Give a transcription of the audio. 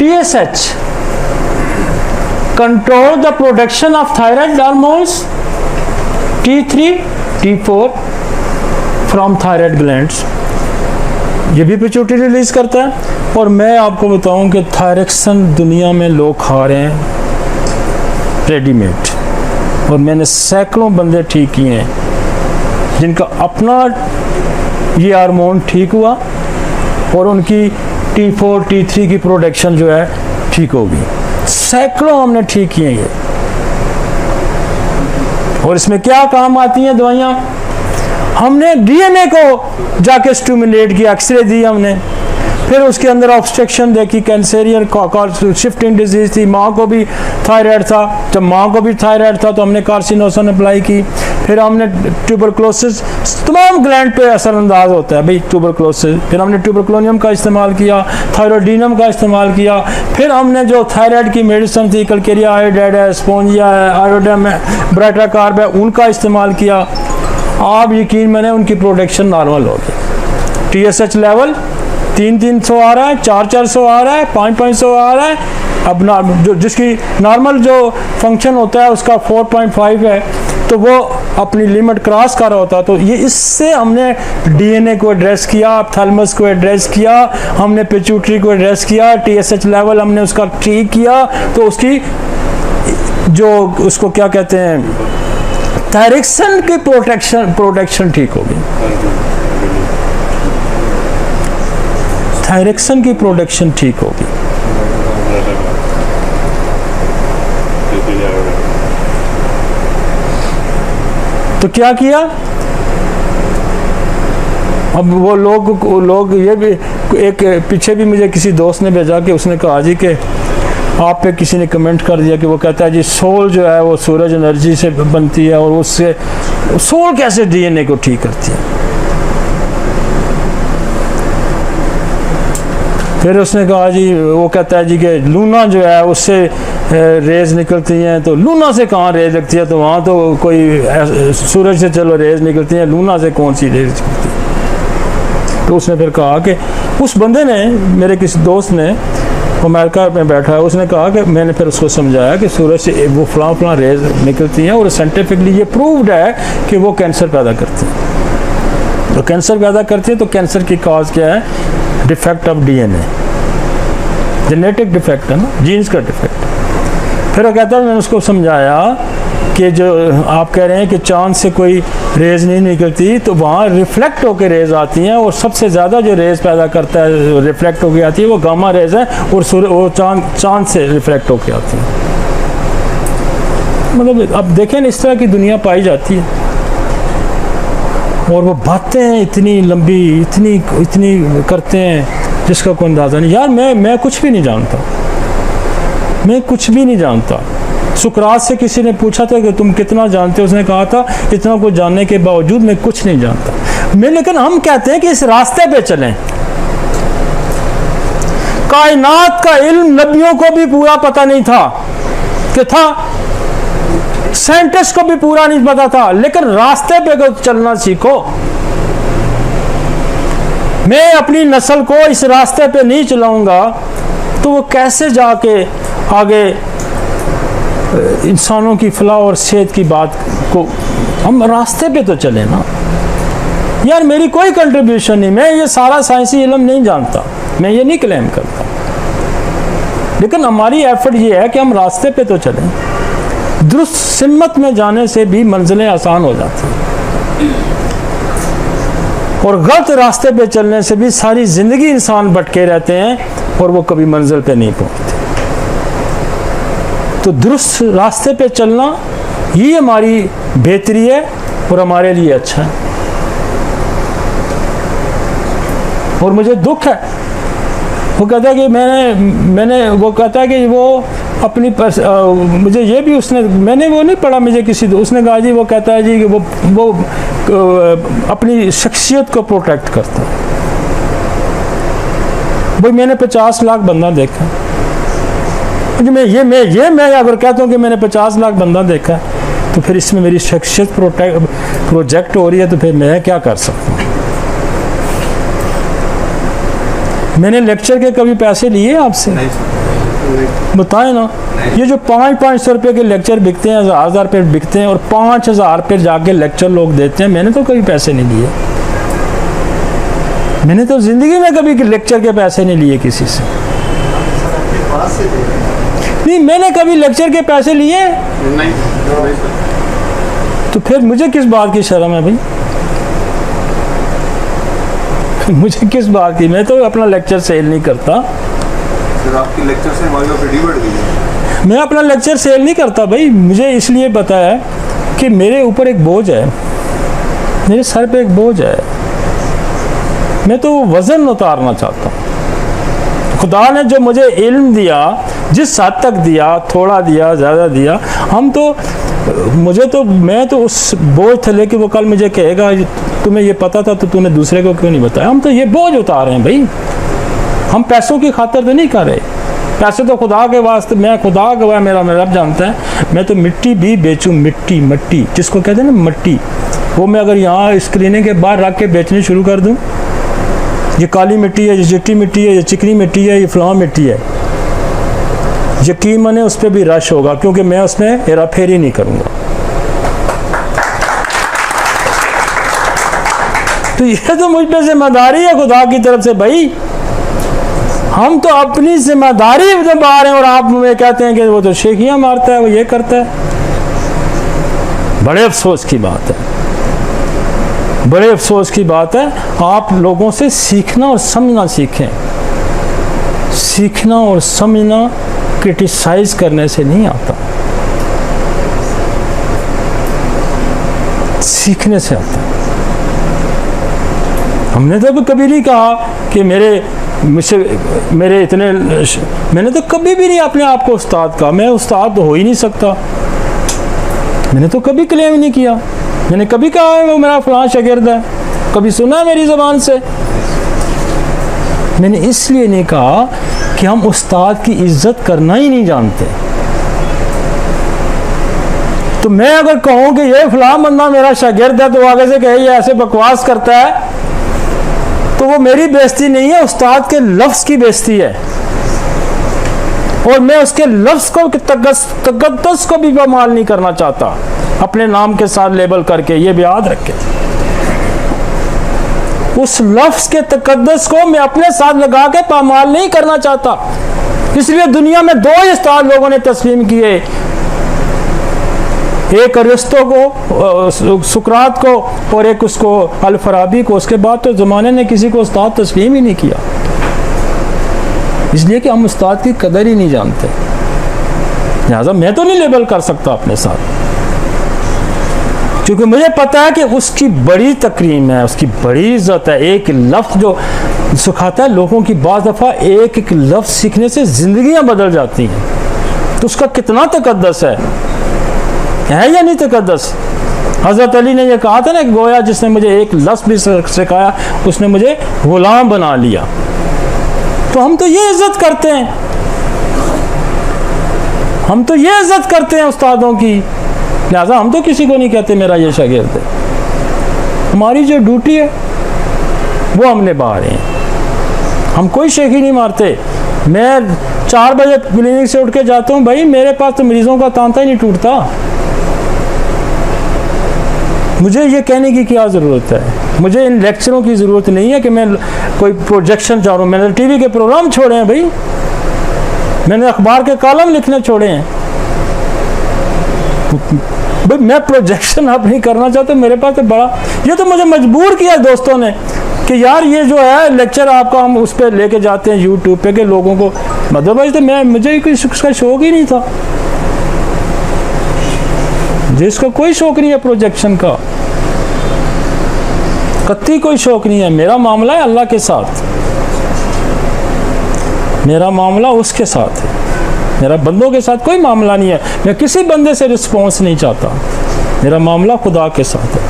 TSH control the production of thyroid hormones T3 T4 from thyroid glands, ये भी pituitary release करता है। और मैं आपको बताऊं कि थायरेक्सन दुनिया में लोग खा रहे हैं रेडीमेड, और मैंने सैकड़ों बंदे ठीक किए हैं जिनका अपना ये हार्मोन ठीक हुआ और उनकी T4 T3 की प्रोडक्शन जो है ठीक होगी। सैकड़ों हमने ठीक किए ये। और इसमें क्या काम आती हैं दवाइयाँ? हमने डीएनए को जाके स्टिमुलेट किया, एक्सरे दी हमने, फिर उसके अंदर ऑब्स्ट्रक्शन देखी, कैंसरियन शिफ्टिंग डिजीज थी, माँ को भी थायराइड था, जब माँ को भी थायराइड था तो हमने कार्सिनोसन अप्लाई की, फिर हमने ट्यूबरक्लोसिस, तमाम ग्लैंड पे असरअंदाज होता है भाई ट्यूबरक्लोसिस, फिर हमने ट्यूबरक्लोनियम का इस्तेमाल किया, थायरोडिनम का इस्तेमाल किया, फिर हमने जो थायराइड की मेडिसिन थी, कलकेरिया आयोडाइड है, स्पोंजिया है, आयोडम है, ब्राइट्राकार्ब है, उनका इस्तेमाल किया। आप यकीन माने उनकी प्रोडक्शन नॉर्मल हो गई। TSH लेवल 300 आ रहा है, 400 आ रहा है, 500 आ रहा है। अब जो जिसकी नॉर्मल जो फंक्शन होता है उसका 4.5 है, तो वो अपनी लिमिट क्रॉस कर रहा होता है। तो ये इससे हमने डीएनए को एड्रेस किया, थैलेमस को एड्रेस किया, हमने पिट्यूटरी को एड्रेस किया, TSH लेवल हमने उसका ठीक किया, तो उसकी जो उसको क्या कहते हैं थायरेक्सन की प्रोटेक्शन ठीक होगी, थायरेक्सन की प्रोडक्शन ठीक होगी। तो क्या किया? अब वो लोग ये भी एक पीछे भी मुझे किसी दोस्त ने भेजा कि उसने कहा जी कि आप पे किसी ने कमेंट कर दिया कि वो कहता है जी सोल जो है वो सूरज एनर्जी से बनती है और उससे सोल कैसे डीएनए को ठीक करती है। फिर उसने कहा जी, वो कहता है जी कि लूना जो है उससे रेज निकलती हैं, तो लूना से कहाँ रेज लगती है, तो वहाँ तो कोई सूरज से चलो रेज निकलती हैं, लूना से कौन सी रेज निकलती है। तो उसने फिर कहा कि उस बंदे ने, मेरे किसी दोस्त ने, अमेरिका में बैठा है, उसने कहा कि मैंने फिर उसको समझाया कि सूरज से वो फलां रेज निकलती हैं और साइंटिफिकली ये प्रूव्ड है कि वो कैंसर पैदा करती हैं। तो कैंसर पैदा करती है, तो कैंसर की कॉज क्या है? Defect of DNA, genetic defect है ना, जीन्स का डिफेक्ट। फिर वो कहता है, मैंने उसको समझाया कि जो आप कह रहे हैं कि चांद से कोई रेज नहीं निकलती, तो वहाँ रिफ्लेक्ट होकर रेज आती हैं, और सबसे ज़्यादा जो रेज पैदा करता है रिफ्लेक्ट होकर आती है वो गामा रेज है, और वो चांद से रिफ्लेक्ट होकर आती है। मतलब अब देखें इस तरह की दुनिया पाई जाती है, और वो बातें इतनी लंबी इतनी करते हैं जिसका कोई अंदाज़ा नहीं। यार मैं कुछ भी नहीं जानता, मैं कुछ भी नहीं जानता। सुकरात से किसी ने पूछा था कि तुम कितना जानते हो, उसने कहा था इतना कुछ जानने के बावजूद मैं कुछ नहीं जानता। लेकिन हम कहते हैं कि इस रास्ते पे चलें। कायनात का इल्म नबियों को भी पूरा पता नहीं था कि था, साइंटिस्ट को भी पूरा नहीं पता था, लेकिन रास्ते पे चलना सीखो। मैं अपनी नस्ल को इस रास्ते पे नहीं चलाऊंगा तो वो कैसे जाके आगे इंसानों की फलाह और सेहत की बात को, हम रास्ते पे तो चले ना यार। मेरी कोई कंट्रीब्यूशन नहीं, मैं ये सारा साइंसी इल्म नहीं जानता, मैं ये नहीं क्लेम करता, लेकिन हमारी एफर्ट ये है कि हम रास्ते पे तो चलें। दुरुस्त सिमत में जाने से भी मंजिलें आसान हो जाती हैं, और गलत रास्ते पे चलने से भी सारी ज़िंदगी इंसान भटके रहते हैं और वो कभी मंजिल पे नहीं पहुंचते। तो दुरुस्त रास्ते पे चलना ये हमारी बेहतरी है और हमारे लिए अच्छा है। और मुझे दुख है, वो कहता है कि मैंने वो कहता है कि वो अपनी मुझे ये भी मैंने वो नहीं पढ़ा, मुझे किसी उसने कहा जी, वो कहता है जी कि वो अपनी शख्सियत को प्रोटेक्ट करता है। भाई मैंने 50 लाख बंदा देखा, मैं अगर कहता हूँ कि मैंने 50 लाख बंदा देखा, तो फिर इसमें मेरी शख्सियत प्रोजेक्ट हो रही है, तो फिर मैं क्या कर सकता हूँ? मैंने लेक्चर के कभी पैसे लिए आपसे? बताएं ना, ये जो 500-500 रुपये के लेक्चर बिकते हैं, 1000 रुपये बिकते हैं और 5000 रुपये जाके लेक्चर लोग देते हैं, मैंने तो कभी पैसे नहीं लिए। मैंने तो जिंदगी में कभी लेक्चर के पैसे नहीं लिए किसी से। नहीं, मैंने कभी लेक्चर के पैसे लिए नहीं। तो फिर मुझे किस बात की शर्म है भाई? मुझे किस बात की? मैं तो अपना लेक्चर सेल नहीं करता। सर आपकी लेक्चर से हमारी ऑफिस बढ़ गई है। मैं अपना लेक्चर सेल नहीं करता भाई। मुझे इसलिए पता है कि मेरे ऊपर एक बोझ है, मेरे सर पे एक बोझ है। मैं तो वज़न उतारना चाहता हूँ। खुदा ने जो मुझे इल्म दिया, जिस हद तक दिया, थोड़ा दिया, ज़्यादा दिया, मैं तो उस बोझ थले कि वो कल मुझे कहेगा तुम्हें ये पता था तो तूने दूसरे को क्यों नहीं बताया। हम तो ये बोझ उतार रहे हैं भाई। हम पैसों की खातिर तो नहीं कर रहे। पैसे तो खुदा के वास्ते, मैं खुदा गवाह, मेरा रब जानता है, मैं तो मिट्टी भी बेचूं। मिट्टी जिसको कहते हैं ना मट्टी, वो मैं अगर यहाँ स्क्रीनिंग के बाहर रख के बेचनी शुरू कर दूँ, ये काली मिट्टी है, ये चिट्टी मिट्टी है, ये चिकनी मिट्टी है, ये फलां मिट्टी है, यकीन माने उस पर भी रश होगा, क्योंकि मैं उसमें हेरा फेरी नहीं करूँगा। तो ये तो मुझ पे जिम्मेदारी है खुदा की तरफ से भाई। हम तो अपनी जिम्मेदारी निभा रहे हैं और आप मुझे कहते हैं कि वो तो शेखियाँ मारता है, वो ये करता है। बड़े अफसोस की बात है, बड़े अफसोस की बात है। आप लोगों से सीखना और समझना सीखें। सीखना और समझना क्रिटिसाइज करने से नहीं आता, सीखने से आता है। हमने तो कभी नहीं कहा कि मेरे इतने, मैंने तो कभी भी नहीं अपने आप को उस्ताद कहा। मैं उस्ताद तो हो ही नहीं सकता। मैंने तो कभी क्लेम नहीं किया। मैंने कभी कहा है वो मेरा फलां शागिर्द है? कभी सुना है मेरी ज़बान से? मैंने इसलिए नहीं कहा कि हम उस्ताद की इज्जत करना ही नहीं जानते। तो मैं अगर कहूँ कि ये फलां बंदा मेरा शागिर्द है, तो आगे से कहे ये ऐसे बकवास करता है, तो वो मेरी बेइज्जती नहीं है, उस्ताद के लफ्ज़ की बेइज्जती है। और मैं उसके लफ्ज़ को तकद्दुस को भी पामाल नहीं करना चाहता अपने नाम के साथ लेबल करके। ये भी याद रखें, उस लफ्ज़ के तकद्दुस को मैं अपने साथ लगा के पामाल नहीं करना चाहता। इसलिए दुनिया में दो ही उस्ताद लोगों ने तस्लीम किए, एक अरिस्तो को, सुकरात को, और एक उसको अल-फराबी को। उसके बाद तो ज़माने ने किसी को उस्ताद तस्लीम ही नहीं किया, इसलिए कि हम उस्ताद की कदर ही नहीं जानते। लिहाजा मैं तो नहीं लेबल कर सकता अपने साथ, क्योंकि मुझे पता है कि उसकी बड़ी तकरीम है, उसकी बड़ी इज्जत है। एक लफ्ज़ जो सिखाता है लोगों की, बाज़ दफ़ा एक एक लफ्ज़ सीखने से ज़िंदगियाँ बदल जाती हैं। तो उसका कितना तकद्दस है या नहीं तकद्दस? हज़रत अली ने यह कहा था ना कि गोया जिसने मुझे एक लफ्ज़ भी सिखाया उसने मुझे गुलाम बना लिया। तो हम तो ये इज्जत करते हैं, हम तो ये इज्जत करते हैं उस्तादों की। लिहाजा हम तो किसी को नहीं कहते मेरा ये शागिर्द है। हमारी जो ड्यूटी है वो हम निभा रहे हैं। हम कोई शेखी नहीं मारते। मैं 4 बजे क्लिनिक से उठ के जाता हूँ भाई, मेरे पास तो मरीजों का तांता ही नहीं टूटता। मुझे ये कहने की क्या ज़रूरत है? मुझे इन लेक्चरों की ज़रूरत नहीं है कि मैं कोई प्रोजेक्शन चाह रहा हूँ। मैंने टीवी के प्रोग्राम छोड़े हैं भाई, मैंने अखबार के कॉलम लिखने छोड़े हैं भाई। मैं प्रोजेक्शन अब नहीं करना चाहता। मेरे पास तो बड़ा, ये तो मुझे मजबूर किया दोस्तों ने कि यार ये जो है लेक्चर आपका हम उस पर लेके जाते हैं यूट्यूब पे के लोगों को, मतलब भाई तो मुझे कोई उसका शौक ही नहीं था, जिसका कोई शौक नहीं है प्रोजेक्शन का, कत्ती कोई शौक नहीं है। मेरा मामला है अल्लाह के साथ, मेरा मामला उसके साथ है, मेरा बंदों के साथ कोई मामला नहीं है। मैं किसी बंदे से रिस्पॉन्स नहीं चाहता, मेरा मामला खुदा के साथ है।